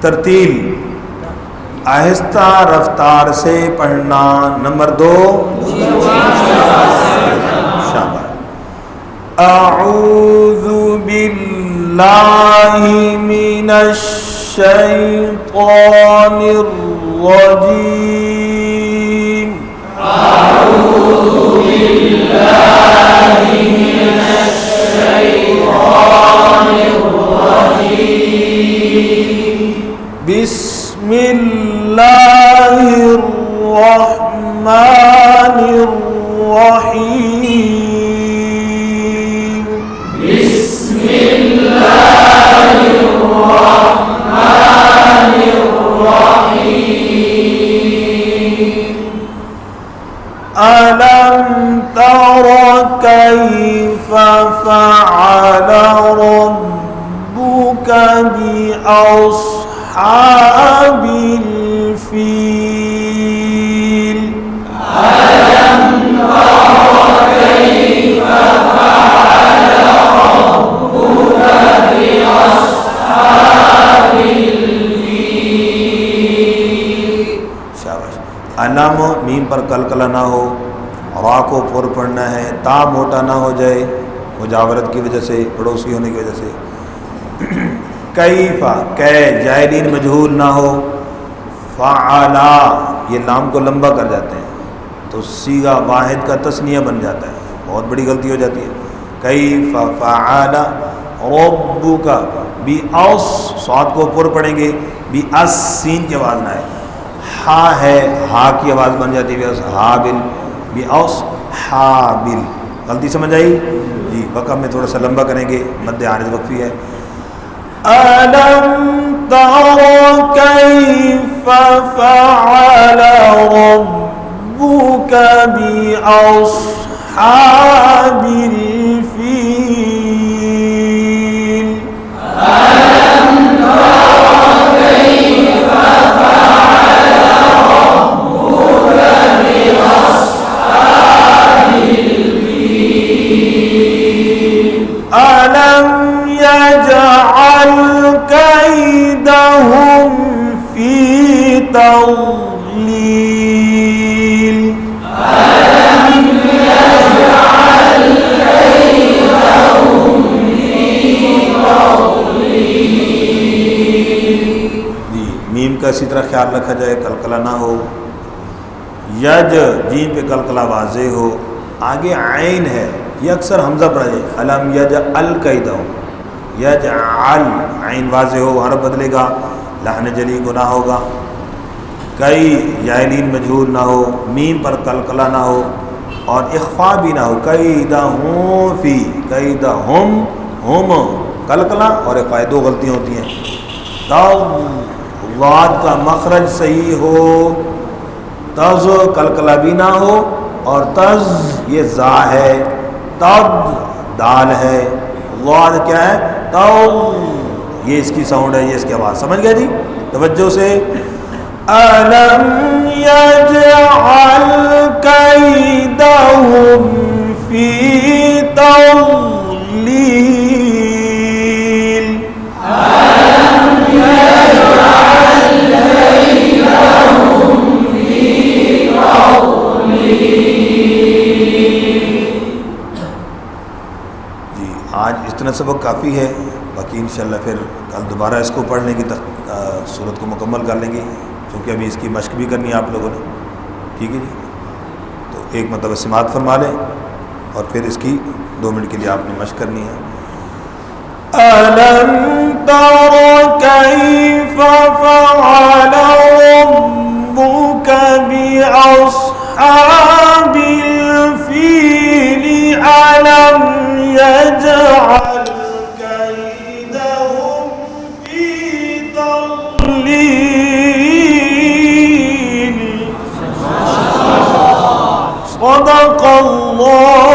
तरतील आहिस्ता रफ्तार से पढ़ना। नंबर 2 शाबाश। अऊज़ु बिल्लाहि मिनश शैतानिर रजीम। अऊज़ु बिल्लाहि मिनश शैतानिर रजीम। बिस्मिल्लाहिर रहमानिर रहीम। बिस्मिल्लाहिर रहमानिर रहीम। अलम तर कैफ फ़अल रब्बुका बिअस्हाबिल फील। अलम तर कैफ फ़अल रब्बुका बिअस्हाबिल फील। शाबाश। अलम मीम पर कलकला ना हो, रा को पुर पढ़ना है, ता मोटा ना हो जाए मुजावरत की वजह से, पड़ोसी होने की वजह से। कैफा कै जायलीन मजहूल ना हो, फ़अला ये लाम को लंबा कर जाते हैं तो सीगा वाहिद का तस्निया बन जाता है, बहुत बड़ी गलती हो जाती है। कैफा फ़अल रब्बुका बिअस, स्वाद को पुर पढ़ेंगे, बिअस सीन की आवाज़ ना है, हा है हा की आवाज़ बन जाती है, हाबिल बिअस हाबिल। गलती समझ आई जी। वक़्फ़ में थोड़ा सा लंबा करेंगे, मध्य आने वक्फ़ी है। अलम तर कैफ फ़अल रब्बुका बिअस्हाबिल फील। अलम तर कैफ फ़अल रब्बुका बिअस्हाबिल फील। अलम यजअल कैदहुम फी तज़लील। अलम यजअल कैदहुम फी तज़लील। जी मीम का इसी तरह ख्याल रखा जाए, कलकला ना हो। यज जीम पे कलकला वाज़े हो, आगे आइन है, ये अक्सर हमजा पढ़ा जाए। अलम यजअल कैदहुम, यजअल आइन वाज़े हो, हरफ बदलेगा, लहन जली गुनाह होगा। कई जायलीन मजहूल ना हो, मीम पर कलकला ना हो और इख्फा भी ना हो। कैदहुम फी, कैदहुम हुम कलकला और इख्फा, दो गलतियाँ होती हैं। तब वाद का मखरज सही हो, तज कलकला भी ना हो, और तज ये जा है, तब दाल है, वाद क्या है तब, ये इसकी साउंड है, ये इसकी आवाज़। समझ गया जी तवज्जो से। अलम यजअल कैदहुम फी तज़लील। अलम यजअल कैदहुम फी तज़लील। जी आज इतना सबक काफ़ी है, बाकी इंशाल्लाह फिर कल दोबारा इसको पढ़ने की सूरत को मुकम्मल कर लेंगे, क्योंकि अभी इसकी मश्क भी करनी है आप लोगों ने। ठीक है जी, तो एक मतलब समात फरमा लें और फिर इसकी 2 मिनट के लिए आपने मश्क करनी है। अलम तर कैफ फ़अल रब्बुका बिअस्हाबिल फील। अलम यजअल कैदहुम फी तज़लील। सदक़ल्लाहु